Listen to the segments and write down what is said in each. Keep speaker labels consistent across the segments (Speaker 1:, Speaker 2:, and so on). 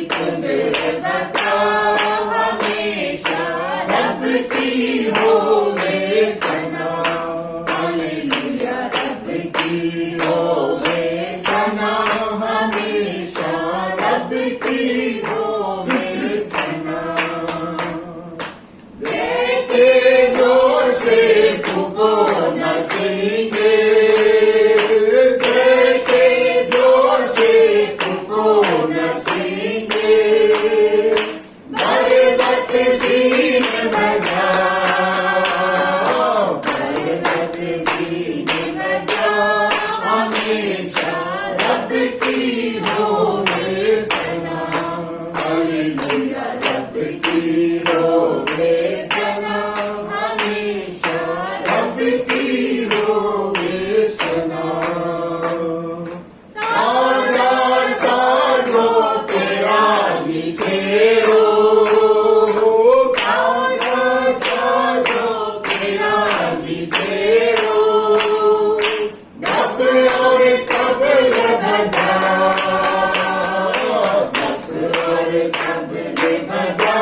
Speaker 1: पुनर्वता हमेशा रब की होवे सना। हालेलुया रब की होवे सना, हमेशा रब की होवे सना। देखे जोर से फूको न सहेंगे, देखे जोर से फूको न सहेंगे। बरबत बीन बजा, बरबत बीन बजा, हमेशा रब की होवे सना। हालेलुया रब की होवे सना, हमेशा रब की होवे सना। तारा साजो तेरा निछेड़ो, तारा साजो तेरा निछेड़ो। डब और तबल बजा, डब और तबल बजा,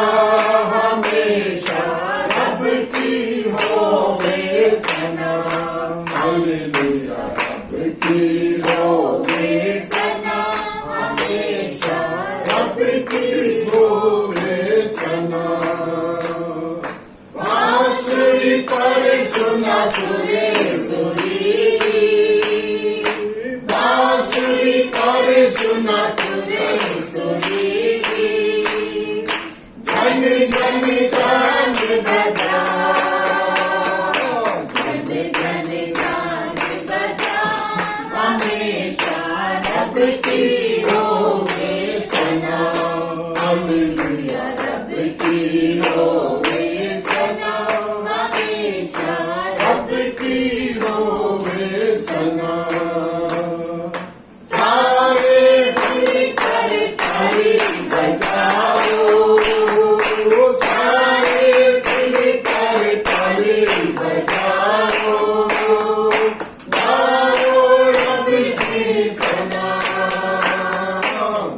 Speaker 1: हमेशा रब की होवे सना। हालेलुया रब की होवे सना, हमेशा रब की होवे सना। बांसुरी पर सुना सुरे सुरी, बांसुरी पर सुना सुरे सुरी। झन झन चांद बजा, झन झन चांद बजा, हमेशा रब की होवे सना। हालेलुया रब की होवे सना, हमेशा रब की होवे सना। सारे मिलकर ताली बजाओ, सारे मिलकर ताली बजाओ। गाओ रब की सना,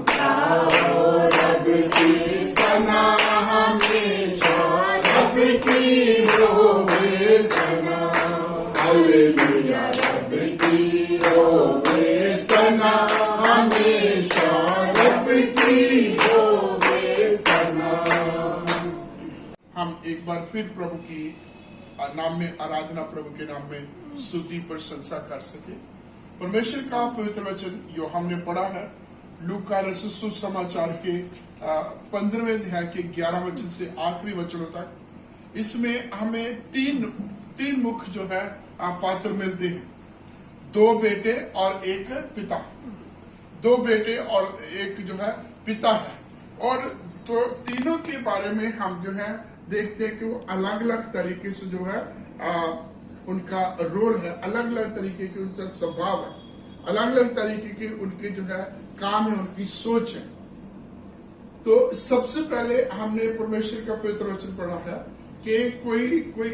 Speaker 1: गाओ रब की सना, हमेशा रब की होवे सना। हालेलुया रब की होवे सना, हमेशा रब की होवे सना।
Speaker 2: हम एक बार फिर प्रभु की नाम में आराधना, प्रभु के नाम में स्तुति प्रशंसा कर सके। परमेश्वर का पवित्र वचन जो हमने पढ़ा है लूका रसूल समाचार के 15वें अध्याय के 11 वचन से आखिरी वचनों तक, इसमें हमें तीन मुख्य जो है पात्र मिलते हैं। 2 बेटे और एक पिता, 2 बेटे और एक जो है पिता है। और तो तीनों के बारे में हम जो है देखते हैं कि वो अलग अलग तरीके से जो है उनका रोल है, अलग अलग तरीके के उनका स्वभाव है, अलग अलग तरीके के उनके जो है काम है, उनकी सोच है। तो सबसे पहले हमने परमेश्वर का पवित्र वचन पढ़ा है कि कोई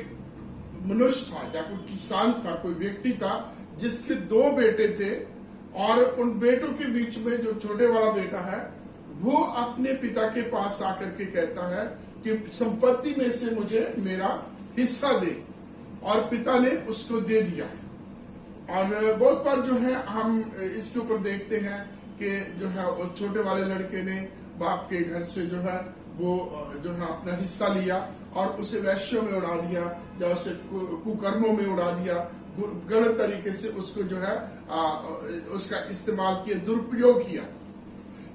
Speaker 2: मनुष्य था या कोई किसान था, कोई व्यक्ति था जिसके 2 बेटे थे। और उन बेटों के बीच में जो छोटे वाला बेटा है वो अपने पिता के पास आकर के कहता है कि संपत्ति में से मुझे मेरा हिस्सा दे, और पिता ने उसको दे दिया। और बहुत बार जो है हम इसके ऊपर देखते हैं कि जो है उस छोटे वाले लड़के ने बाप के घर से जो है वो जो है अपना हिस्सा लिया और उसे वैश्यों में उड़ा दिया या उसे कुकर्मों में उड़ा दिया, गलत तरीके से उसको जो है उसका इस्तेमाल किया, दुरुपयोग किया।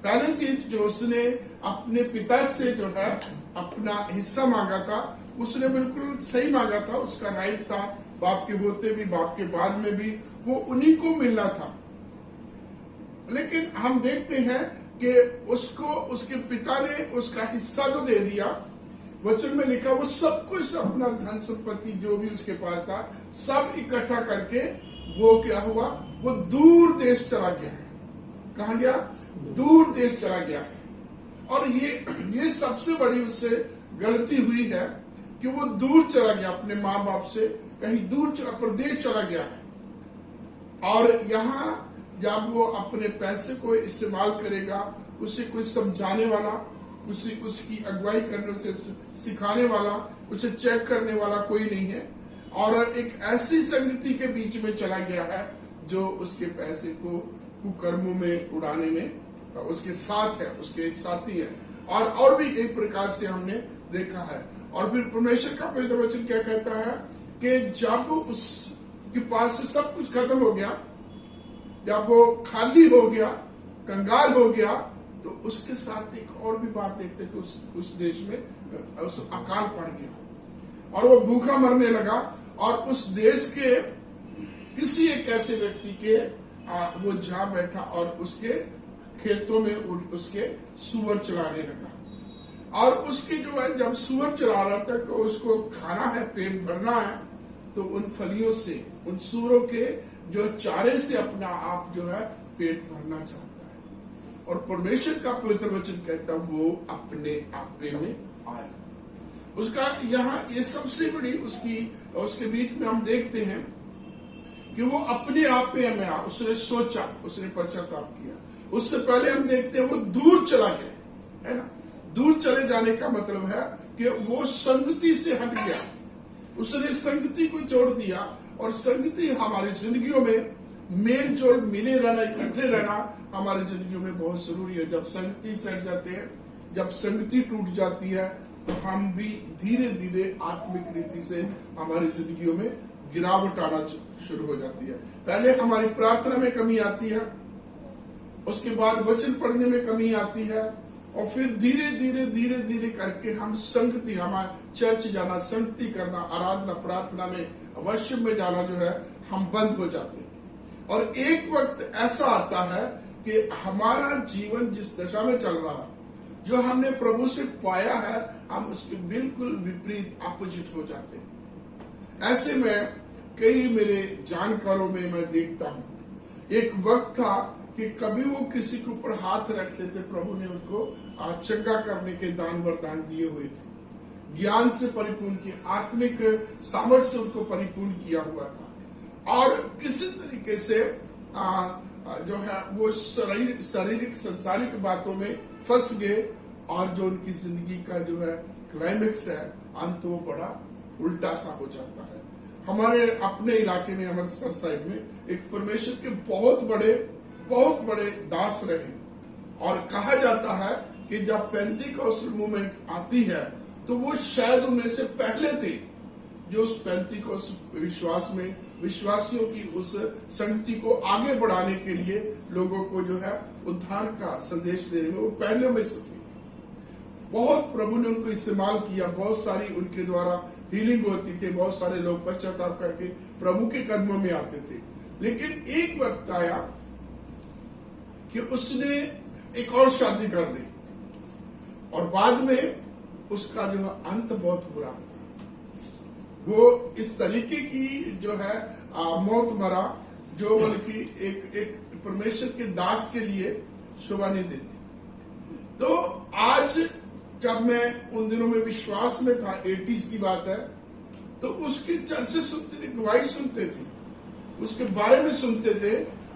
Speaker 2: पहली चीज जो उसने अपने पिता से जो है अपना हिस्सा मांगा था, उसने बिल्कुल सही मांगा था, उसका राइट था। बाप के होते भी, बाप के बाद में भी वो उन्हीं को मिलना था। लेकिन हम देखते हैं कि उसको उसके पिता ने उसका हिस्सा तो दे दिया। वचन में लिखा वो सब कुछ अपना धन संपत्ति जो भी उसके पास था सब इकट्ठा करके वो क्या हुआ, वो दूर देश चला गया। कहाँ गया? दूर देश चला गया। और ये सबसे बड़ी उससे गलती हुई है कि वो दूर चला गया, अपने माँ बाप से कहीं दूर चला, प्रदेश चला गया है। और यहाँ जब वो अपने पैसे को इस्तेमाल करेगा उसे कुछ समझाने वाला, उसे उसकी अगुवाई करने, उसे सिखाने वाला, उसे चेक करने वाला कोई नहीं है। और एक ऐसी संगति के बीच में चला गया है जो उसके पैसे को कुकर्मों में उड़ाने में उसके साथ है, उसके साथी है। और भी कई प्रकार से हमने देखा है। और फिर परमेश्वर का पवित्र वचन क्या कहता है कि जब उसके पास से सब कुछ खत्म हो गया, जब वो खाली हो गया, कंगाल हो गया, तो उसके साथ एक और भी बात देखते कि उस देश में उस अकाल पड़ गया और वो भूखा मरने लगा। और उस देश के किसी एक ऐसे व्यक्ति के वो जा बैठा और उसके खेतों में उसके सूअर चराने लगा। और उसके जो है, जब सूअर चरा रहा था तो उसको खाना है, पेट भरना है, तो उन फलियों से, उन सूअरों के जो चारे से अपना आप जो है पेट भरना चाहता है। और परमेश्वर का पवित्र वचन कहता है वो अपने आपे में आया। उसका यहाँ ये सबसे बड़ी उसके बीच में हम देखते हैं कि वो अपने आप में आया। उसने सोचा, उसने पश्चाताप किया। उससे पहले हम देखते हैं वो दूर चला गया, है ना। दूर चले जाने का मतलब है कि वो संगति से हट गया, उसने संगति को छोड़ दिया। और संगति हमारी जिंदगियों में मेल जोल, मिले रहना, इकट्ठे रहना हमारी जिंदगियों में बहुत जरूरी है। जब संगति से हट जाते हैं, जब संगति टूट जाती है, तो हम भी धीरे धीरे आत्मिक रीति से हमारी जिंदगियों में गिरावट आना शुरू हो जाती है। पहले हमारी प्रार्थना में कमी आती है, उसके बाद वचन पढ़ने में कमी आती है, और फिर धीरे धीरे धीरे धीरे करके हम संगति, हमारा चर्च जाना, संगति करना, आराधना प्रार्थना में, वर्शिप में जाना जो है हम बंद हो जाते हैं। और एक वक्त ऐसा आता है कि हमारा जीवन जिस दशा में चल रहा है, जो हमने प्रभु से पाया है, हम उसके बिल्कुल विपरीत अपोजिट हो जाते हैं। ऐसे में कई मेरे जानकारों में मैं देखता हूं, एक वक्त था कि कभी वो किसी के ऊपर हाथ रखते थे, प्रभु ने उनको चंगा करने के दान वरदान दिए हुए थे, ज्ञान से परिपूर्ण किया, आत्मिक सामर्थ्य से उनको परिपूर्ण किया हुआ था। और किसी तरीके से जो है वो शारीरिक संसारिक बातों में फंस गए, और जो उनकी जिंदगी का जो है क्लाइमेक्स है, अंत वो बड़ा उल्टा सा हो जाता है। हमारे अपने इलाके में, हमारे सर साइड में एक परमेश्वर के बहुत बड़े दास रहे, और कहा जाता है कि जब पेंटिकॉस्टल मूवमेंट आती है तो वो शायद उनमें से पहले थे जो उस पेंटिकॉस्टल विश्वास में, विश्वासियों की उस संगति को आगे बढ़ाने के लिए लोगों को जो है उद्धार का संदेश देने में वो पहले में से थे। बहुत प्रभु ने उनको इस्तेमाल किया, बहुत सारी उनके द्वारा हीलिंग होती थी, बहुत सारे लोग पश्चाताप करके प्रभु के कदमों में आते थे। लेकिन एक वक्त आया कि उसने एक और शादी कर ली, और बाद में उसका जो है अंत बहुत बुरा हुआ। वो इस तरीके की जो है मौत मरा, जो बल्कि एक परमेश्वर के दास के लिए शोभा नहीं देती। तो आज जब मैं उन दिनों में विश्वास में था, 80s की बात है, तो उसकी चर्चा सुनते थे, गवाही सुनते थे, उसके बारे में सुनते थे,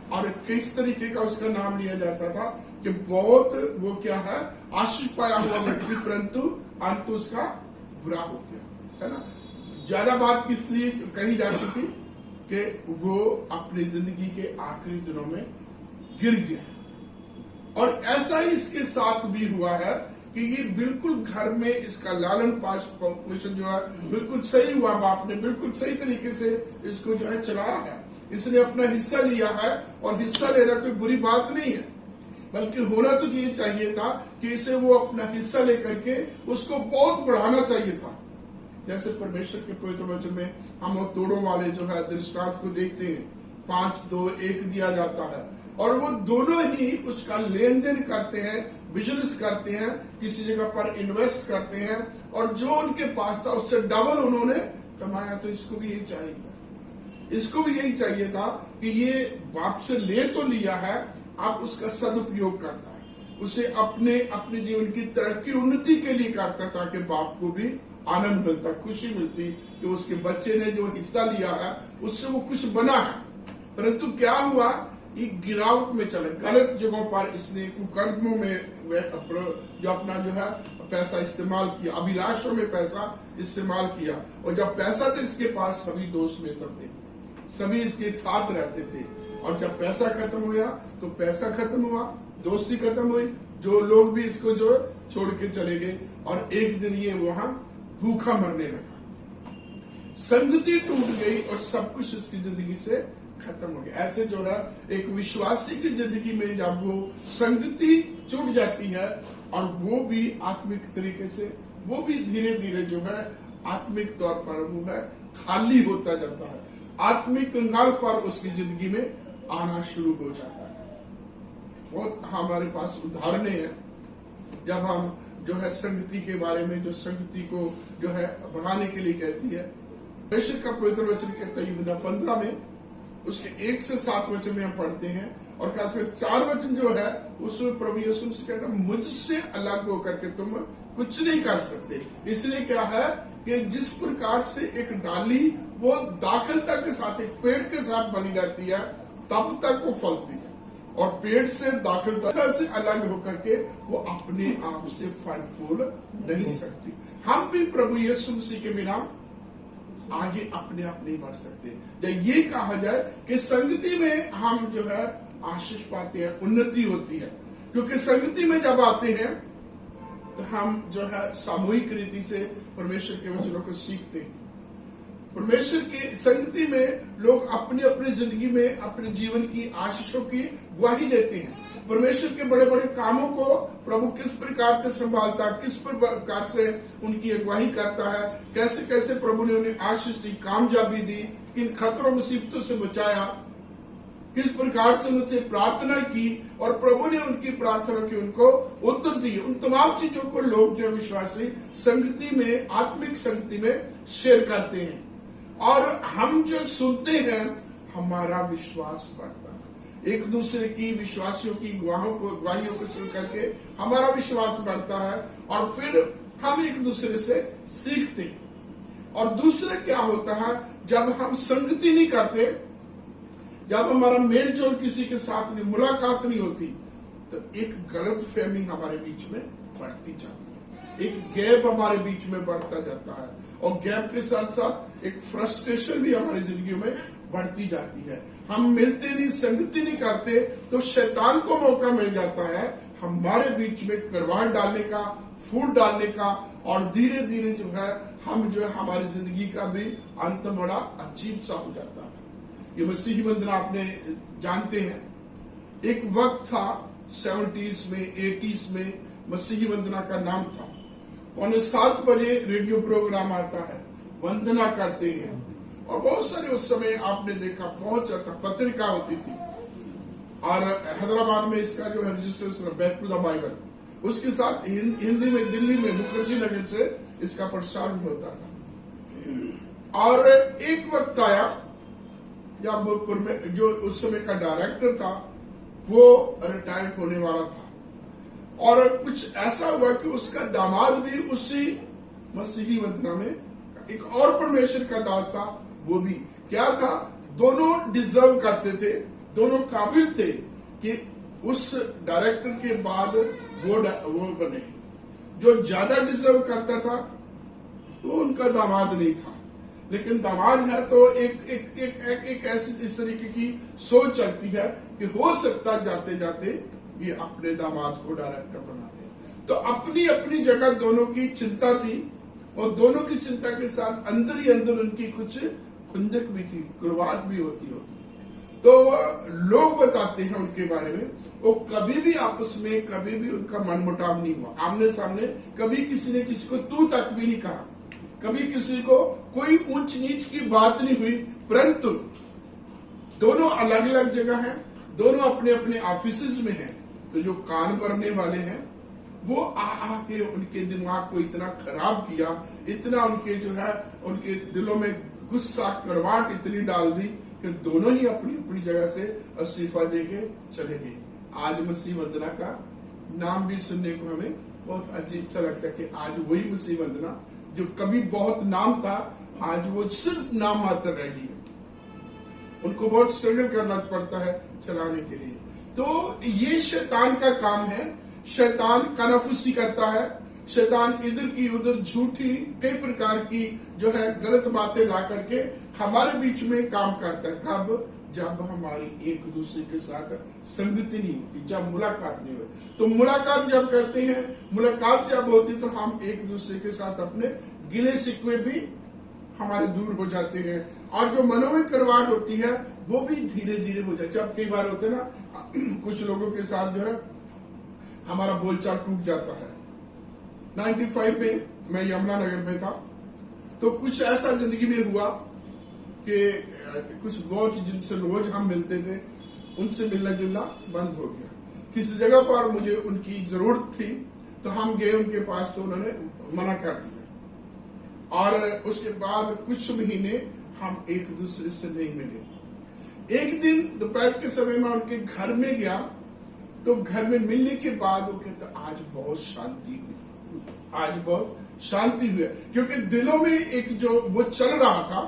Speaker 2: और किस तरीके का उसका नाम लिया जाता था कि बहुत वो क्या है, आशीष पाया हुआ व्यक्ति, परंतु अंत उसका बुरा हो गया, है ना। ज्यादा बात किस लिए कही जाती थी कि वो अपनी जिंदगी के आखिरी दिनों में गिर गया। और ऐसा ही इसके साथ भी हुआ है कि ये बिल्कुल घर में इसका लालन पोषण जो है बिल्कुल सही हुआ, बाप ने बिल्कुल सही तरीके से इसको जो है चलाया है, इसने अपना हिस्सा लिया है। और हिस्सा लेना कोई बुरी बात नहीं है, बल्कि होना तो ये चाहिए था कि इसे वो अपना हिस्सा लेकर के उसको बहुत बढ़ाना चाहिए था। जैसे परमेश्वर के पवित्र वचन में हम तोड़ों वाले जो है दृष्टांत को देखते हैं, 5, 2, 1 दिया जाता है, और वो दोनों ही उसका लेन देन करते हैं, बिजनेस करते हैं, किसी जगह पर इन्वेस्ट करते हैं, और जो उनके पास था उससे डबल उन्होंने कमाया। तो इसको भी यही चाहिए, इसको भी यही चाहिए था कि ये बाप से ले तो लिया है, आप उसका सदुपयोग करता है, उसे अपने जीवन की तरक्की उन्नति के लिए करता, ताकि बाप को भी आनंद मिलता, खुशी मिलती कि उसके बच्चे ने जो हिस्सा लिया है उससे वो कुछ बना है। परंतु क्या हुआ ये गिरावट में चले, गलत जगहों पर इसने कुकर्मों में जो अपना जो है पैसा इस्तेमाल किया, अभिलाषों में पैसा इस्तेमाल किया। और जब पैसा था इसके पास, सभी दोस्त मित्र थे, सभी इसके साथ रहते थे। और जब पैसा खत्म हुआ तो पैसा खत्म हुआ, दोस्ती खत्म हुई, जो लोग भी इसको जो छोड़ के चले गए। और एक दिन ये वहां भूखा मरने लगा, संगति टूट गई और सब कुछ उसकी जिंदगी से खत्म हो गया। ऐसे जो है एक विश्वासी की जिंदगी में जब वो संगति छूट जाती है और वो भी आत्मिक तरीके से, वो भी धीरे धीरे जो है आत्मिक तौर पर वो है खाली होता जाता है, आत्मिक कंगाल पर उसकी जिंदगी में आना शुरू हो जाता है। बहुत हमारे पास उदाहरणें हैं जब हम जो है संगति के बारे में, जो संगति को जो है बढ़ाने के लिए कहती है। परमेश्वर का पवित्र वचन कहता है यूहन्ना 15 में उसके 1 से 7 वचन में हम पढ़ते हैं, और खासकर 4 वचन जो है उसमें प्रभु यीशु से कहता है मुझसे अलग होकर के तुम कुछ नहीं कर सकते। इसलिए क्या है कि जिस प्रकार से एक डाली वो दाखलता के साथ एक पेड़ के साथ बनी रहती है तब तक वो फलती है, और पेड़ से दाखलता से अलग होकर के वो अपने आप से फल फूल नहीं सकती। हम भी प्रभु यीशु मसीह के बिना आगे अपने आप नहीं बढ़ सकते। जब ये कहा जाए कि संगति में हम जो है आशीष पाते हैं, उन्नति होती है, क्योंकि संगति में जब आते हैं तो हम जो है सामूहिक रीति से परमेश्वर के वचनों को सीखते हैं। परमेश्वर की संगति में लोग अपनी अपनी जिंदगी में अपने जीवन की आशीषों की गवाही देते हैं। परमेश्वर के बड़े बड़े कामों को प्रभु किस प्रकार से संभालता है, किस प्रकार से उनकी अगुवाई करता है, कैसे कैसे प्रभु ने उन्हें आशीष दी, कामयाबी दी, किन खतरों मुसीबतों से बचाया, किस प्रकार से उनसे प्रार्थना की और प्रभु ने उनकी प्रार्थना की उनको उत्तर दिए। उन तमाम चीजों को लोग जो विश्वासी संगति में, आत्मिक संगति में शेयर करते हैं, और हम जो सुनते हैं हमारा विश्वास बढ़ता है। एक दूसरे की विश्वासियों की गवाहियों को सुन करके हमारा विश्वास बढ़ता है, और फिर हम एक दूसरे से सीखते हैं। और दूसरा क्या होता है, जब हम संगति नहीं करते, जब हमारा मेल जोल किसी के साथ नहीं, मुलाकात नहीं होती, तो एक गलत फहमी हमारे बीच में बढ़ती जाती है, एक गैप हमारे बीच में बढ़ता जाता है, और गैप के साथ साथ एक फ्रस्ट्रेशन भी हमारी जिंदगी में बढ़ती जाती है। हम मिलते नहीं, संगति नहीं करते, तो शैतान को मौका मिल जाता है हमारे बीच में कड़वाहट डालने का, फूट डालने का, और धीरे धीरे जो है हम जो है हमारी जिंदगी का भी अंत बड़ा अजीब सा हो जाता है। ये मसीही वंदना आपने जानते हैं, एक वक्त था 70s में 80s में मसीही वंदना का नाम था। 6:45 बजे रेडियो प्रोग्राम आता है, वंदना करते हैं, और बहुत सारे उस समय आपने देखा बहुत ज्यादा पत्रिका होती थी, और हैदराबाद में इसका जो है register back to the Bible, उसके साथ हिंदी में दिल्ली में मुखर्जी नगर से इसका प्रसारण होता था। और एक वक्त आया जब जो उस समय का डायरेक्टर था वो रिटायर्ड होने वाला था, और कुछ ऐसा हुआ कि उसका दामाद भी उसी मसीही वंदना में एक और परमेश्वर का दास था। वो भी क्या था, दोनों डिजर्व करते थे, दोनों काबिल थे कि उस डायरेक्टर के बाद वो बने। जो ज्यादा डिजर्व करता था वो उनका दामाद नहीं था, लेकिन दामाद है तो एक ऐसी इस तरीके की सोच चलती है कि हो सकता जाते जाते ये अपने दामाद को डायरेक्टर बना दे। तो अपनी अपनी जगह दोनों की चिंता थी, और दोनों की चिंता के साथ अंदर ही अंदर उनकी कुछ खुंदक भी थी, कड़वाहट भी होती। तो लोग बताते हैं उनके बारे में, वो कभी भी आपस में कभी भी उनका मनमुटाव नहीं हुआ, आमने सामने कभी किसी ने किसी को तू तक भी नहीं कहा, कभी किसी को कोई ऊंच नीच की बात नहीं हुई। परंतु दोनों अलग अलग जगह हैं, दोनों अपने अपने ऑफिस में हैं, तो जो कान भरने वाले हैं वो आके उनके दिमाग को इतना खराब किया, इतना उनके जो है उनके दिलों में गुस्सा कड़वाहट इतनी डाल दी कि दोनों ही अपनी अपनी जगह से इस्तीफा देके चले गए। आज मसीह वंदना का नाम भी सुनने को हमें बहुत अजीब सा लगता है कि आज वही मसीह वंदना जो कभी बहुत नाम था, आज वो सिर्फ नाम मात्र रह गई। उनको बहुत स्ट्रगल करना पड़ता है चलाने के लिए। तो ये शैतान का काम है। शैतान कानाफूसी करता है, शैतान इधर की उधर झूठी कई प्रकार की जो है गलत बातें ला करके हमारे बीच में काम करता है। कब? जब हमारी एक दूसरे के साथ संगति नहीं होती, जब मुलाकात नहीं होती। तो मुलाकात जब करते हैं, मुलाकात जब होती तो हम एक दूसरे के साथ अपने गिले शिकवे भी हमारे दूर हो जाते हैं, और जो मनों में कड़वाहट होती है वो भी धीरे धीरे हो जाती है। जब कई बार होते ना कुछ लोगों के साथ जो है हमारा बोलचाल टूट जाता है। 95 में मैं यमुनानगर में था, तो कुछ ऐसा जिंदगी में हुआ कि कुछ बहुत जिनसे रोज हम मिलते थे उनसे मिलना जुलना बंद हो गया। किसी जगह पर मुझे उनकी जरूरत थी तो हम गए उनके पास, तो उन्होंने मना कर दिया, और उसके बाद कुछ महीने हम एक दूसरे से नहीं मिले। एक दिन दोपहर के समय में उनके घर में गया, तो घर में मिलने के बाद वो कहता आज बहुत शांति हुई, आज बहुत शांति हुई, क्योंकि दिलों में एक जो वो चल रहा था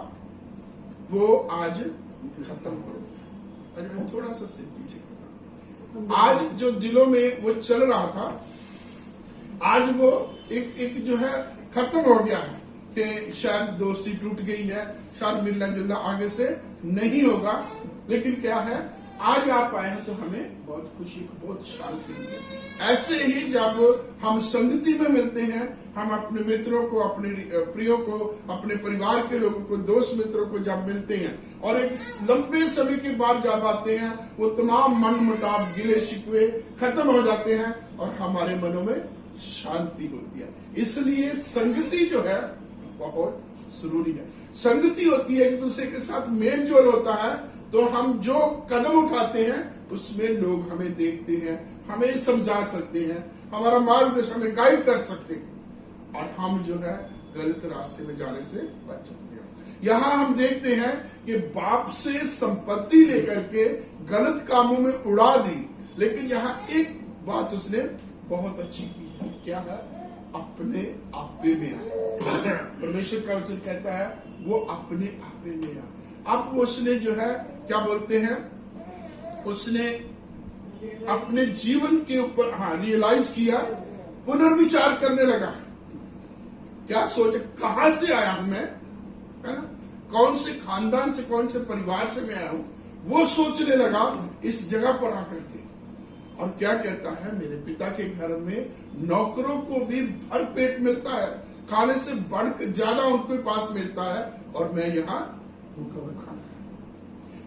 Speaker 2: वो आज खत्म हो गया। आज मैं थोड़ा सा सिर पीछे करना, आज जो दिलों में वो चल रहा था आज वो एक जो है खत्म हो गया है, कि शायद दोस्ती टूट गई है, शायद मिलना जुलना आगे से नहीं होगा, लेकिन क्या है आज आप आए हैं तो हमें बहुत खुशी, बहुत शांति है। ऐसे ही जब हम संगति में मिलते हैं, हम अपने मित्रों को, अपने प्रियों को, अपने परिवार के लोगों को, दोस्त मित्रों को जब मिलते हैं और एक लंबे समय के बाद जब आते हैं, वो तमाम मन मुटाव गिले शिकवे खत्म हो जाते हैं और हमारे मनों में शांति होती है। इसलिए संगति जो है बहुत जरूरी है। संगति होती है एक दूसरे के साथ मेल जोल होता है, तो हम जो कदम उठाते हैं उसमें लोग हमें देखते हैं, हमें समझा सकते हैं, हमारा मार्गदर्शन हमें गाइड कर सकते हैं, और हम जो है गलत रास्ते में जाने से बच सकते हैं। यहाँ हम देखते हैं कि बाप से संपत्ति लेकर के गलत कामों में उड़ा दी, लेकिन यहाँ एक बात उसने बहुत अच्छी की है। क्या है? अपने आपे में आया। परमेश्वर का वचन कहता है वो अपने आपे में आया। अब उसने जो है क्या बोलते हैं, उसने अपने जीवन के ऊपर रियलाइज किया, पुनर्विचार करने लगा। क्या सोचे कहां से आया हूं मैं, है ना, कौन से खानदान से, कौन से परिवार से मैं आया हूं, वो सोचने लगा इस जगह पर आकर के। और क्या कहता है, मेरे पिता के घर में नौकरों को भी भर पेट मिलता है, खाने से बढ़ ज्यादा उनके पास मिलता है, और मैं यहाँ भूखा भूखा।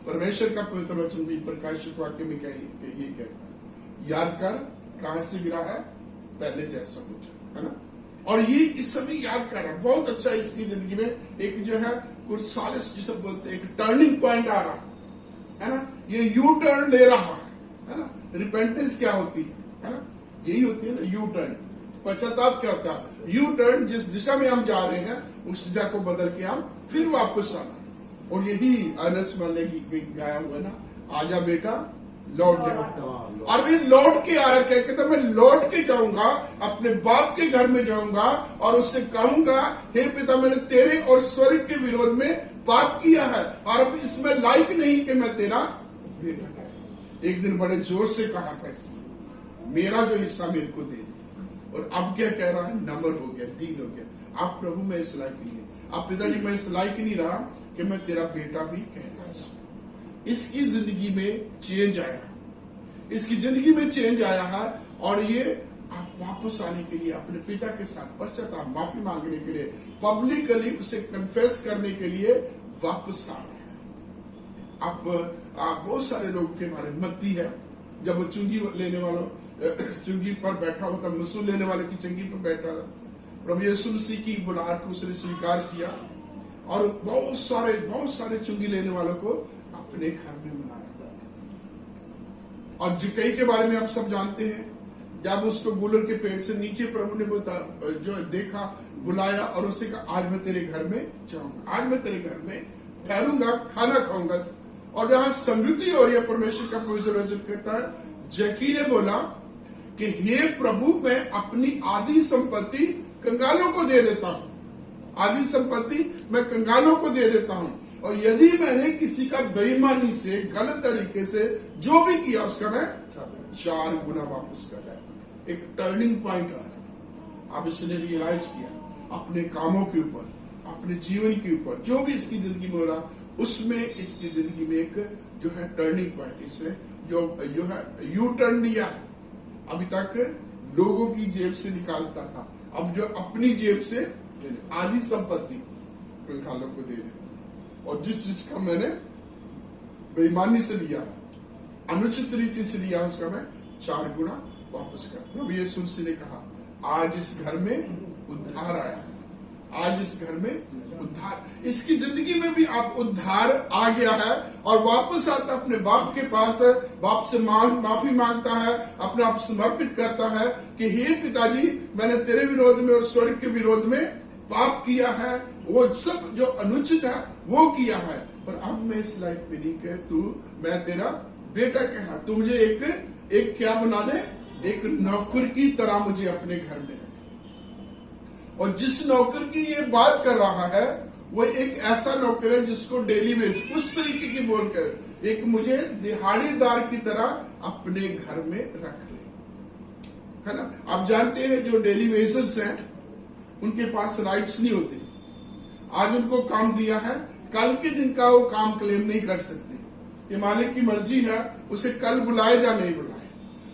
Speaker 2: परमेश्वर का पवित्र वचन भी प्रकाशित वाक्य में ये कहता है, याद कर कहां से गिरा है, पहले जैसा हो जाए, है ना। और ये इस समय याद कर रहा है, बहुत अच्छा इसकी जिंदगी में एक जो है कुर्सालिस जिसे बोलते हैं, एक टर्निंग पॉइंट आ रहा है ना, ये यू टर्न ले रहा है ना। रिपेंटेंस क्या होती है ना, यही होती है ना यू टर्न। पश्चाताप क्या होता है? यू टर्न, जिस दिशा में हम जा रहे हैं उस दिशा को बदल के हम फिर वापस आना। और यही अनस मल्ले की गाया हुआ ना, आजा बेटा लौट जाओ। और भी लौट के आ रहा, क्या कहता, मैं लौट के जाऊंगा, अपने बाप के घर में जाऊंगा और उससे कहूंगा, हे पिता, मैंने तेरे और स्वर्ग के विरोध में पाप किया है और अब इसमें लायक नहीं कि मैं तेरा बेटा। एक दिन बड़े जोर से कहा था, मेरा जो हिस्सा मेरे को दे दे। और अब क्या कह रहा है, नम्र हो गया, दीन हो गया। आप प्रभु मैं इस लायक नहीं, आप पिताजी मैं इस लायक नहीं रहा कि मैं तेरा बेटा भी कहना सकूं। इसकी जिंदगी में चेंज आया, इसकी जिंदगी में चेंज आया है, और ये आप वापस आने के लिए, अपने पिता के साथ पश्चाताप, माफी मांगने के लिए, पब्लिकली उसे कन्फेस करने के लिए वापस आ रहे हैं। आप बहुत सारे लोगों के बारे में मत्ती है, जब वो चुंगी लेने वालों चुंगी पर बैठा होता, मसूल लेने वाले की चंगी पर बैठा, प्रभु यीशु मसीह की बुलाहट को उसने स्वीकार किया और बहुत सारे चुंगी लेने वालों को अपने घर में बुलाया। और जिकई के बारे में आप सब जानते हैं, जब उसको गुलर के पेड़ से नीचे प्रभु ने जो देखा, बुलाया और उसे कहा, आज मैं तेरे घर में जाऊंगा, आज मैं तेरे घर में ठहरूंगा, खाना खाऊंगा। और जहां संगति हो रही है, परमेश्वर का पवित्र वचन कहता है, जकी ने बोला कि हे प्रभु, मैं अपनी आधी संपत्ति कंगालों को दे देता हूं, आधी संपत्ति मैं कंगालों को दे देता हूं। और यदि मैंने किसी का बेईमानी से गलत तरीके से जो भी किया उसका मैं 4 गुना वापस कर रहा हूं। एक टर्निंग पॉइंट आया। अब इसने रियलाइज किया अपने कामों के ऊपर, अपने जीवन के ऊपर, जो भी इसकी जिंदगी में हो रहा, उसमें इसकी जिंदगी में एक जो है टर्निंग पॉइंट, इसने जो है यू टर्न लिया। अभी तक लोगों की जेब से निकालता था, अब जो अपनी जेब से आधी संपत्ति कंकालों को दे दे। और जिस चीज का मैंने बेईमानी से लिया, अनुचित रीति से लिया, उसका मैं 4 गुना वापस कर। प्रभु यीशु मसीह ने कहा आज इस घर में उद्धार आया है, आज इस घर में उद्धार, इसकी जिंदगी में भी आप उद्धार आ गया है और वापस आता अपने बाप के पास है, बाप से माफी मांगता है, अपने आप समर्पित करता है कि हे पिताजी मैंने तेरे विरोध में और स्वर्ग के विरोध में पाप किया है, वो सब जो अनुचित है वो किया है, पर अब मैं इस लाइफ में नहीं कह, तू मैं तेरा बेटा कहा, तू मुझे एक क्या बना दे, एक नौकर की तरह मुझे अपने घर में रखे। और जिस नौकर की ये बात कर रहा है वो एक ऐसा नौकर है जिसको डेली वेज उस तरीके की बोलकर एक मुझे दिहाड़ीदार की तरह अपने घर में रख ले, है ना। आप जानते हैं जो डेली वेजर्स हैं उनके पास राइट्स नहीं होते। आज उनको काम दिया है, कल के दिन का वो काम क्लेम नहीं कर सकते। ये मालिक की मर्जी है उसे कल बुलाए या नहीं बुलाए,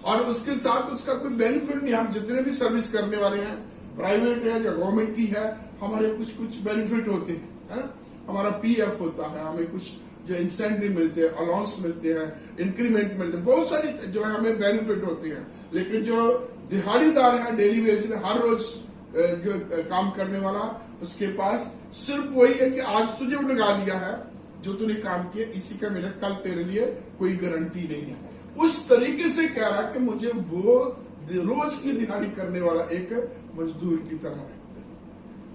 Speaker 2: और उसके साथ उसका कोई बेनिफिट नहीं। हम जितने भी सर्विस करने वाले हैं, प्राइवेट है या गवर्नमेंट की है, हमारे कुछ बेनिफिट होते हैं, है ना। हमारा पीएफ होता है, हमें कुछ जो इंसेंटिव मिलते हैं, अलाउंस मिलते हैं, इंक्रीमेंट मिलते हैं, बहुत सारी जो है हमें बेनिफिट होते हैं। लेकिन जो दिहाड़ीदार है, डेली बेसिस हर रोज जो काम करने वाला, उसके पास सिर्फ वही है कि आज तुझे लगा दिया है, जो तूने काम किया इसी का मिला, कल तेरे लिए कोई गारंटी नहीं है। उस तरीके से कह रहा कि मुझे वो रोज की दिहाड़ी करने वाला एक मजदूर की तरह रखते।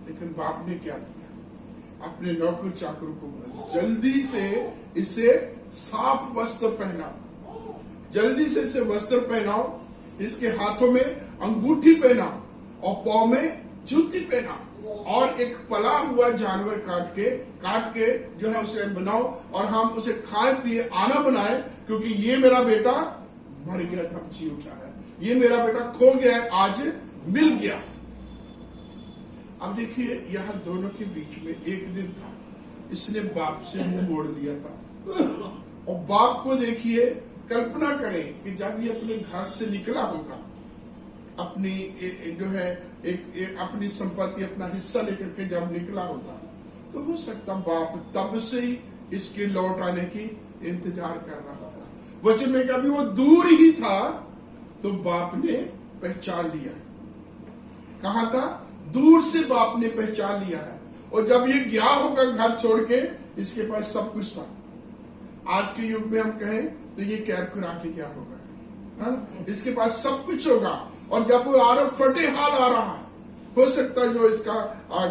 Speaker 2: लेकिन बाप ने क्या किया, अपने नौकर चाकर को बोला जल्दी से इसे साफ वस्त्र पहनाओ, जल्दी से इसे वस्त्र पहनाओ, इसके हाथों में अंगूठी पहनाओ और पांव में जूती पहनाओ, और एक पला हुआ जानवर काट के जो है उसे बनाओ, और हम उसे खाए पिए आना बनाए, क्योंकि ये मेरा बेटा मर गया था जी उठा है, ये मेरा बेटा खो गया है आज मिल गया। अब देखिए यहाँ दोनों के बीच में एक दिन था, इसने बाप से मुंह मोड़ लिया था। और बाप को देखिए, कल्पना करें कि जब ये अपने घर से निकला होगा, अपनी जो है एक अपनी संपत्ति, अपना हिस्सा लेकर के जब निकला होगा, तो हो सकता बाप तब से ही इसके लौट आने की इंतजार कर रहा था। वचन में कभी वो दूर ही था तो बाप ने पहचान लिया। कहा था? दूर से बाप ने पहचान लिया है। और जब ये गया होगा घर छोड़ के, इसके पास सब कुछ था। आज के युग में हम कहें तो ये कैब करा के क्या होगा, है? इसके पास सब कुछ होगा। और जब वो आरब फटे हाल आ रहा है, हो सकता है जो इसका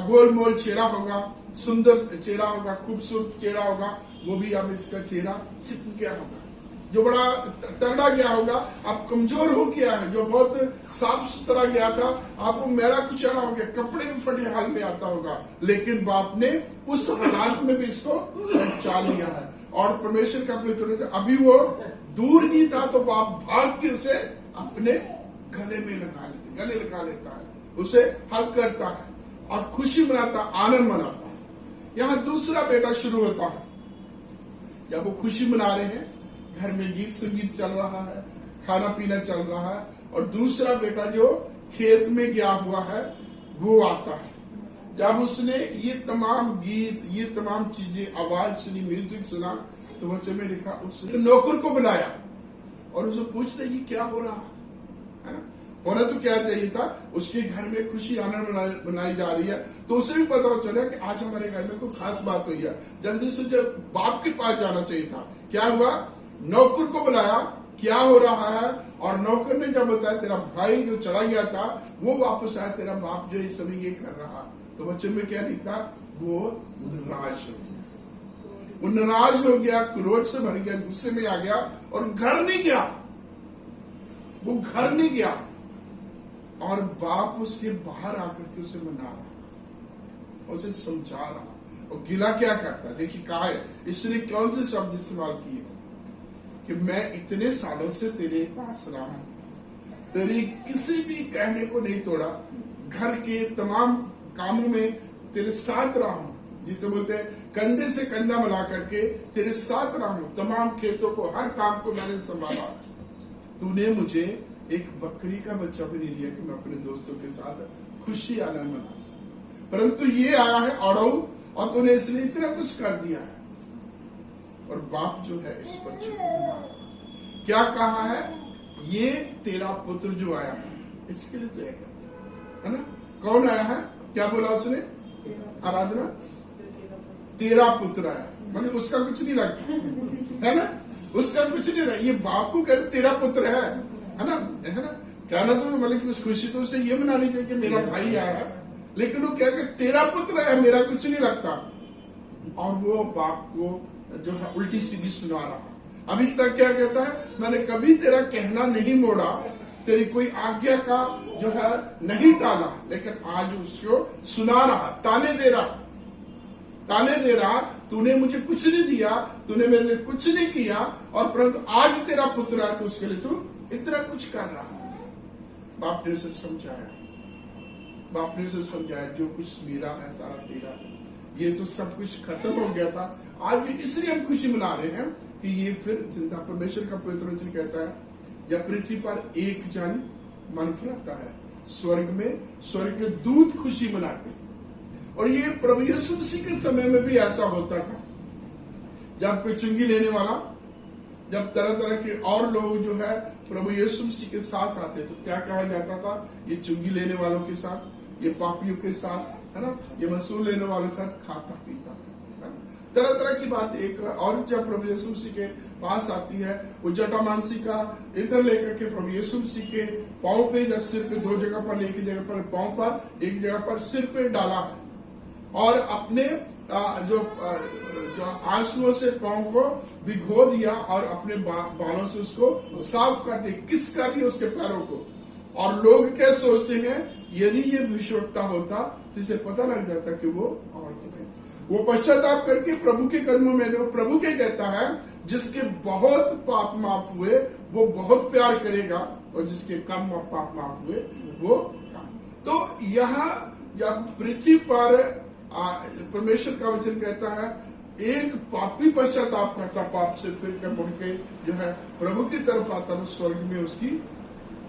Speaker 2: गोलमोल चेहरा होगा, सुंदर चेहरा होगा, खूबसूरत चेहरा होगा, वो भी अब इसका चेहरा छिप गया होगा। जो बड़ा तगड़ा गया होगा अब कमजोर हो गया है, जो बहुत साफ सुथरा गया था अब वो मेरा कुचला हो गया, कपड़े भी फटे हाल में आता होगा। लेकिन बाप ने उस हालात में भी इसको पहचान लिया है। और परमेश्वर का पवित्र, अभी वो दूर ही था तो बाप भाग के उसे अपने गले लगा लेता है, उसे हक करता है और खुशी मनाता, आनंद मनाता है। यहाँ दूसरा बेटा शुरू होता है। जब वो खुशी मना रहे हैं, घर में गीत संगीत चल रहा है, खाना पीना चल रहा है, और दूसरा बेटा जो खेत में गया हुआ है वो आता है। जब उसने ये तमाम गीत, ये तमाम चीजें, आवाज सुनी, म्यूजिक सुना, तो वचन में लिखा उसने नौकर को बुलाया और उसे पूछते ये क्या हो रहा है ना। होना तो क्या चाहिए था, उसके घर में खुशी आनंद बनाई जा रही है, तो उसे भी पता चला कि आज हमारे घर में कोई खास बात हुई है। जल्दी से जब बाप के पास जाना चाहिए था। क्या हुआ? नौकर को बुलाया, क्या हो रहा है, और नौकर ने जब बताया तेरा भाई जो चला गया था वो वापस आया, तेरा बाप जो इस समय ये कर रहा, तो बच्चे में क्या लिखता? वो नाराज हो गया, वो नाराज हो गया, क्रोध से भर गया, गुस्से में आ गया और घर नहीं गया। वो घर नहीं गया और बाप उसके बाहर आकर के उसे मना रहा, उसे समझा रहा, और गिला क्या करता है? देखिए कहा है, इसने कौन से शब्द इस्तेमाल किए कि मैं इतने सालों से तेरे पास रहा हूं, तेरी किसी भी कहने को नहीं तोड़ा, घर के तमाम कामों में तेरे साथ रहा हूं, जिसे बोलते हैं कंधे से कंधा मिला करके तेरे साथ रहा हूं, तमाम खेतों को, हर काम को मैंने संभाला। तूने मुझे एक बकरी का बच्चा भी नहीं दिया कि मैं अपने दोस्तों के साथ खुशी आनंद मना सकूं, परंतु ये आया है अड़ऊ और तूने इसलिए इतना कुछ कर दिया है। और बाप जो है इस बच्चे को मारा। क्या कहा है? ये तेरा पुत्र जो आया है, इसके लिए तो है ना? कौन आया है? क्या बोला उसने? आराधना, तेरा पुत्र आया, मतलब उसका कुछ नहीं लगता, है ना? उसका कुछ नहीं रहा, ये बाप को कह तेरा पुत्र है ना? है ना? कहना तो मतलब कि उस खुशी तो उसे ये मनानी चाहिए कि मेरा भाई आया है, लेकिन वो क्या कहते तेरा पुत्र है, मेरा कुछ नहीं लगता। और वो बाप को जो है उल्टी सीधी सुना रहा। अभी तक क्या कहता है? मैंने कभी तेरा कहना नहीं मोड़ा, तेरी कोई आज्ञा का जो है नहीं टाला, लेकिन आज उसको सुना रहा, ताने दे रहा, तूने मुझे कुछ नहीं दिया, तूने मेरे लिए कुछ नहीं किया, और परंतु आज तेरा पुत्र है तो उसके लिए तू इतना कुछ कर रहा है। बाप ने उसे समझाया, जो कुछ मेरा है सारा तेरा है, ये तो सब कुछ खत्म हो गया था, आज भी इसलिए हम खुशी मना रहे हैं कि ये फिर जिंदा। परमेश्वर का पवित्र वचन कहता है, जब पृथ्वी पर एक जन मन फिराता है, स्वर्ग के दूत खुशी मनाते हैं। और ये प्रभु यीशु मसीह के समय में भी ऐसा होता था, जब कोई चुंगी लेने वाला, जब तरह तरह के और लोग जो है प्रभु यीशु मसीह के साथ आते, तो क्या कहा जाता था? ये चुंगी लेने वालों के साथ, ये पापियों के साथ, है ना, ये मंसूर लेने वालों के साथ खाता पीता है। तरह तरह की बात। एक और जब प्रभु यीशु मसीह के पास आती है, वो जटामांसी का इधर लेकर के प्रभु यीशु मसीह के पांव पे या सिर पे, दो जगह पर, एक जगह पर पांव पर, एक जगह पर सिर पे डाला है, और अपने जो आंसुओं से पांव को भिगो दिया और अपने बालों से उसको साफ कर दिया, किस कर दिया उसके पैरों को। और लोग क्या सोचते हैं, यदि ये भविष्यवक्ता होता तो इसे पता लग जाता कि वो औरत है। वो पश्चाताप करके प्रभु के कदमों में, जो प्रभु के कहता है, जिसके बहुत पाप माफ हुए वो बहुत प्यार करेगा, और जिसके कम पाप माफ हुए वो कम। तो यहाँ जब पृथ्वी पर परमेश्वर का वचन कहता है, एक पापी पश्चाताप करता पाप से फिर कर मुड़ के जो है प्रभु की तरफ आता, तो स्वर्ग में उसकी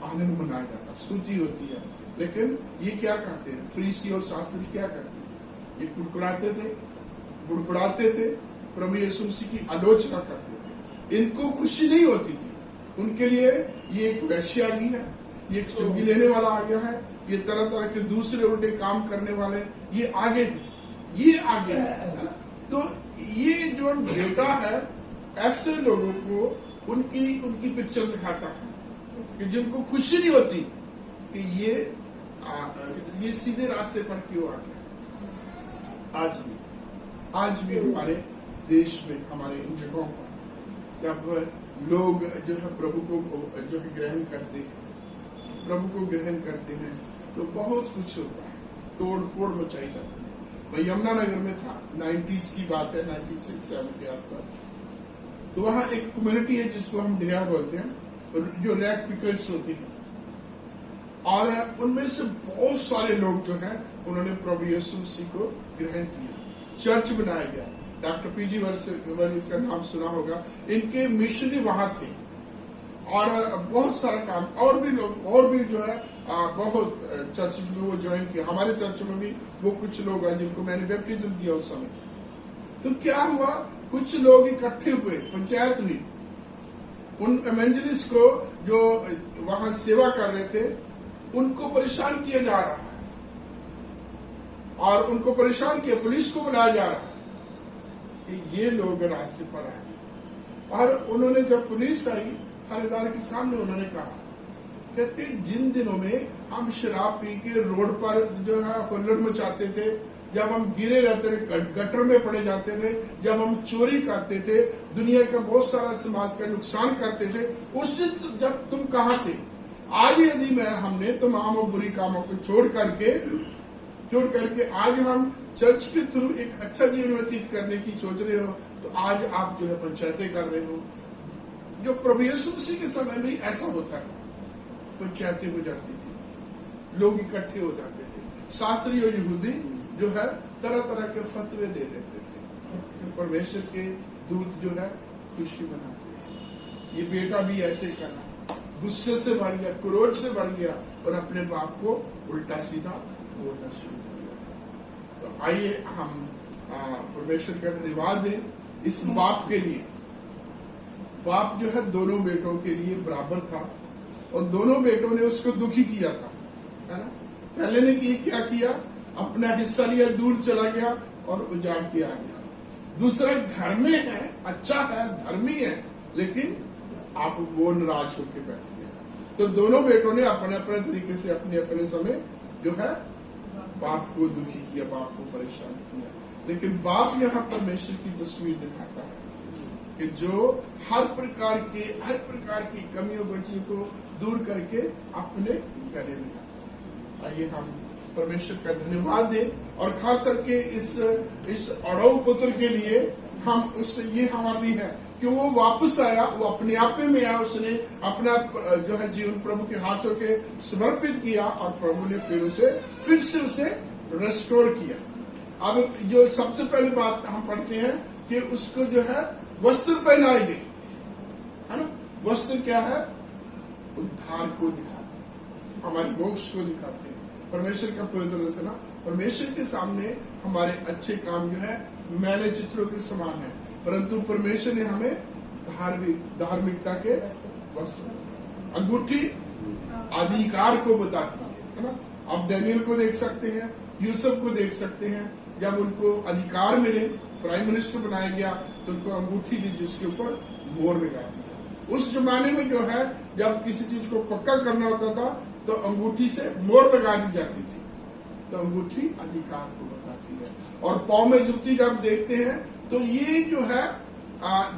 Speaker 2: आनंद मनाया जाता, स्तुति होती है। लेकिन ये क्या करते हैं? फरीसी और शास्त्री क्या करते हैं? ये बुड़बुड़ाते थे, प्रभु यीशु मसीह की आलोचना करते थे। इनको खुशी नहीं होती थी, उनके लिए ये एक वैश्यागी है, ये एक चुंगी लेने वाला आ गया है, ये तरह तरह के दूसरे उल्टे काम करने वाले ये आगे थे, ये आगे है। तो ये जो बेटा है, ऐसे लोगों को उनकी पिक्चर दिखाता है कि जिनको खुशी नहीं होती कि ये सीधे रास्ते पर क्यों आ गया। आज भी हमारे देश में, हमारे इन जगहों पर, जब लोग जो है प्रभु को जो है ग्रहण करते हैं, तो बहुत कुछ होता है, तोड़ फोड़ मचाई जाती है। मैं यमुनानगर में था, 90s की बात है, 96-7 के आसपास। तो वहाँ एक कम्युनिटी है जिसको हम डेरा बोलते हैं, जो रैक पिकर्स होती है, और उनमें से बहुत सारे लोग जो हैं उन्होंने प्रभु यीशु मसीह को ग्रहण किया। चर्च बनाया गया। डॉक्टर पीजी वर्स इसका नाम सुना होगा, इनके मिशनरी वहां थे, और बहुत सारा काम, और भी लोग, और भी जो है बहुत चर्च में वो ज्वाइन किया। हमारे चर्च में भी वो कुछ लोग हैं जिनको मैंने बैप्टिज्म दिया उस समय। तो क्या हुआ, कुछ लोग इकट्ठे हुए, पंचायत हुई, उन एवेंजलिस्ट को जो वहां सेवा कर रहे थे उनको परेशान किया जा रहा है, और उनको परेशान किया, पुलिस को बुलाया जा रहा है कि ये लोग रास्ते पर आए। और उन्होंने जब पुलिस आई, थानेदार के सामने उन्होंने कहा, कहते जिन दिनों में हम शराब पी के रोड पर जो है हुल्लड़ मचाते थे, जब हम गिरे रहते थे, गटर में पड़े जाते थे, जब हम चोरी करते थे, दुनिया का बहुत सारा समाज का नुकसान करते थे, उस दिन जब तुम कहाँ थे? आज यदि हमने तमाम बुरी कामों को छोड़ करके छोड़ करके आज हम चर्च के थ्रू एक अच्छा जीवन व्यतीत करने की सोच रहे हो, तो आज आप जो है पंचायतें कर रहे हो। जो प्रभु यीशु मसीह के समय में ऐसा होता था, पंचायतें हो जाती थी, लोग इकट्ठे हो जाते थे, शास्त्री और यहूदी जो है तरह तरह के फतवे दे देते थे। परमेश्वर के दूत जो है खुशी मनाते हैं, ये बेटा भी ऐसे करना, गुस्से से भर गया, क्रोध से भर गया और अपने बाप को उल्टा सीधा बोलना शुरू कर दिया। तो आइए हम परमेश्वर का धन्यवाद दें इस बाप के लिए। बाप जो है दोनों बेटों के लिए बराबर था और दोनों बेटों ने उसको दुखी किया था, है ना। पहले ने क्या किया, अपना हिस्सा लिया, दूर चला गया और उजाड़ के आ गया। दूसरा घर में है, अच्छा है, धर्मी है, लेकिन आप वो नाराज होकर बैठ गया। तो दोनों बेटों ने अपने अपने तरीके से अपने अपने समय जो है बाप को दुखी किया, बाप को परेशान किया। लेकिन बाप यहाँ परमेश्वर की तस्वीर दिखाता है कि जो हर प्रकार की कमियों बच्चियों को दूर करके अपने गले में लाता है। आइए हम परमेश्वर का धन्यवाद दें और खास करके इस अड़ों पुत्र के लिए हम उससे ये हमारी है कि वो वापस आया, वो अपने आप में आया, उसने अपना जो है जीवन प्रभु के हाथों के समर्पित किया और प्रभु ने फिर से उसे रेस्टोर किया। अब जो सबसे पहली बात हम पढ़ते हैं कि उसको जो है वस्त्र पहनाई गई, है ना। वस्त्र क्या है, उद्धार को दिखाते हैं, हमारे मोक्ष को दिखाते हैं, परमेश्वर का पवित्र रचना। परमेश्वर के सामने हमारे अच्छे काम जो है मैले चित्रों के समान है, परंतु परमेश्वर ने हमें धार्मिकता के वस्त्र, अंगूठी अधिकार को बताती है ना। आप डैनियल को देख सकते हैं, यूसुफ को देख सकते हैं, जब उनको अधिकार मिले, प्राइम मिनिस्टर बनाया गया, तो उनको अंगूठी दी जिसके ऊपर मोहर लगाती है। उस जमाने में जो है जब किसी चीज को पक्का करना होता था तो अंगूठी से मोहर लगा दी जाती थी, तो अंगूठी अधिकार को बताती है। और पाँव में जूती जब देखते हैं तो ये जो है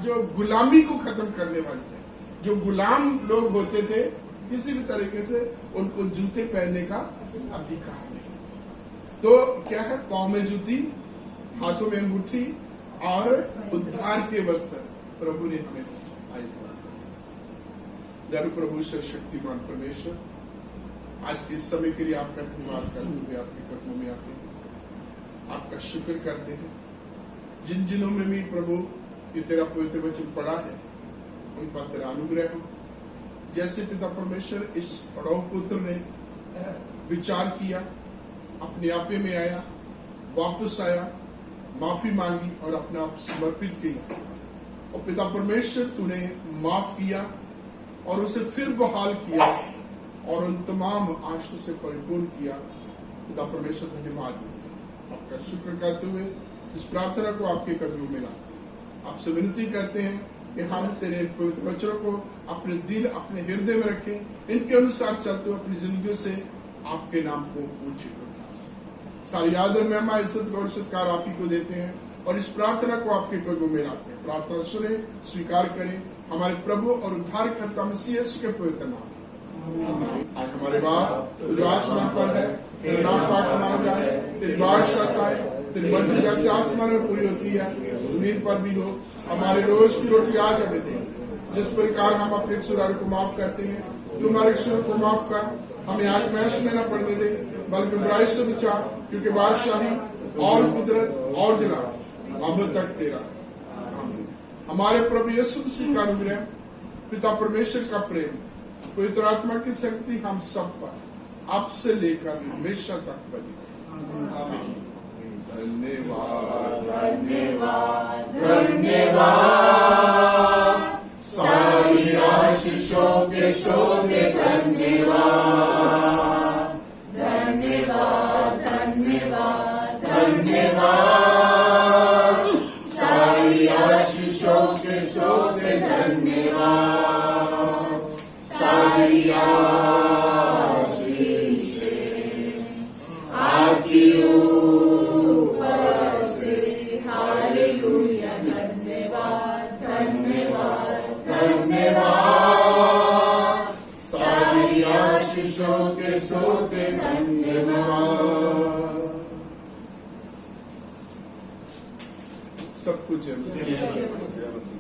Speaker 2: जो गुलामी को खत्म करने वाली है। जो गुलाम लोग होते थे किसी भी तरीके से उनको जूते पहनने का अधिकार नहीं। तो क्या है, पाँव में जूती, हाथों में अंगूठी और उद्धार के वस्त्र प्रभु ने हमें दर प्रभु सर्वशक्तिमान परमेश्वर, आज के समय के लिए आपका धन्यवाद करते हुए आपके कदमों में आते हैं, आपका शुक्र करते हैं। जिन जिनों में भी प्रभु ये तेरा पवित्र वचन पड़ा है उन पर तेरा अनुग्रह हो। जैसे पिता परमेश्वर इस अड़ोह पुत्र ने विचार किया, अपने आपे में आया, वापस आया, माफी मांगी और अपना आप समर्पित किया, और पिता परमेश्वर तूने माफ किया और उसे फिर बहाल किया और उन तमाम आशीष से परिपूर्ण किया। पिता परमेश्वर धन्यवाद, आपका शुक्र करते हुए इस प्रार्थना को आपके कदमों में लाते आपसे विनती करते हैं कि हम तेरे पवित्र वचनों को अपने दिल, अपने हृदय में रखें, इनके अनुसार चलते हुए अपनी जिंदगियों से आपके नाम को ऊंची करना। सारी आदर, महिमा, इज्जत और सत्कार आप ही को देते हैं और इस प्रार्थना को आपके कदमों में लाते हैं। प्रार्थना सुने, स्वीकार करें, हमारे प्रभु और उद्धारकर्ता मसीह यीशु के पवित्र नाम। आज हमारे बाप जो आसमान पर है, तेरा नाम पाक माना जाए, तेरी बादशाह आए, तेरी मर्जी जैसे आसमान में पूरी होती है जमीन पर भी हो। हमारे रोज की रोटी आज हमें दे, जिस प्रकार हम अपने कसूरों को माफ करते हैं, जो हमारे कसूरों को माफ कर, हमें आजमाइश में न पड़ने दे, बल्कि बुराई से बचा, क्योंकि बादशाही और कुदरत और जलाल अब तक तेरा। हमारे प्रभु यीशु मसीह का अनुग्रह, पिता परमेश्वर का प्रेम, पवित्र आत्मा की शक्ति हम सब पर अब से लेकर हमेशा तक बनी। धन्यवाद धन्यवाद धन्यवाद, सारी आशीषों के शोभे धन्यवाद धन्यवाद धन्यवाद धन्यवाद, सारी आशीषों के शोभे धन्यवाद, सारी आशीषें आपकी ऊपर से। हालेलुया, धन्यवाद धन्यवाद धन्यवाद, सारी आशीषों के शोभे धन्यवाद। सब कुछ है।
Speaker 3: जय मसीह।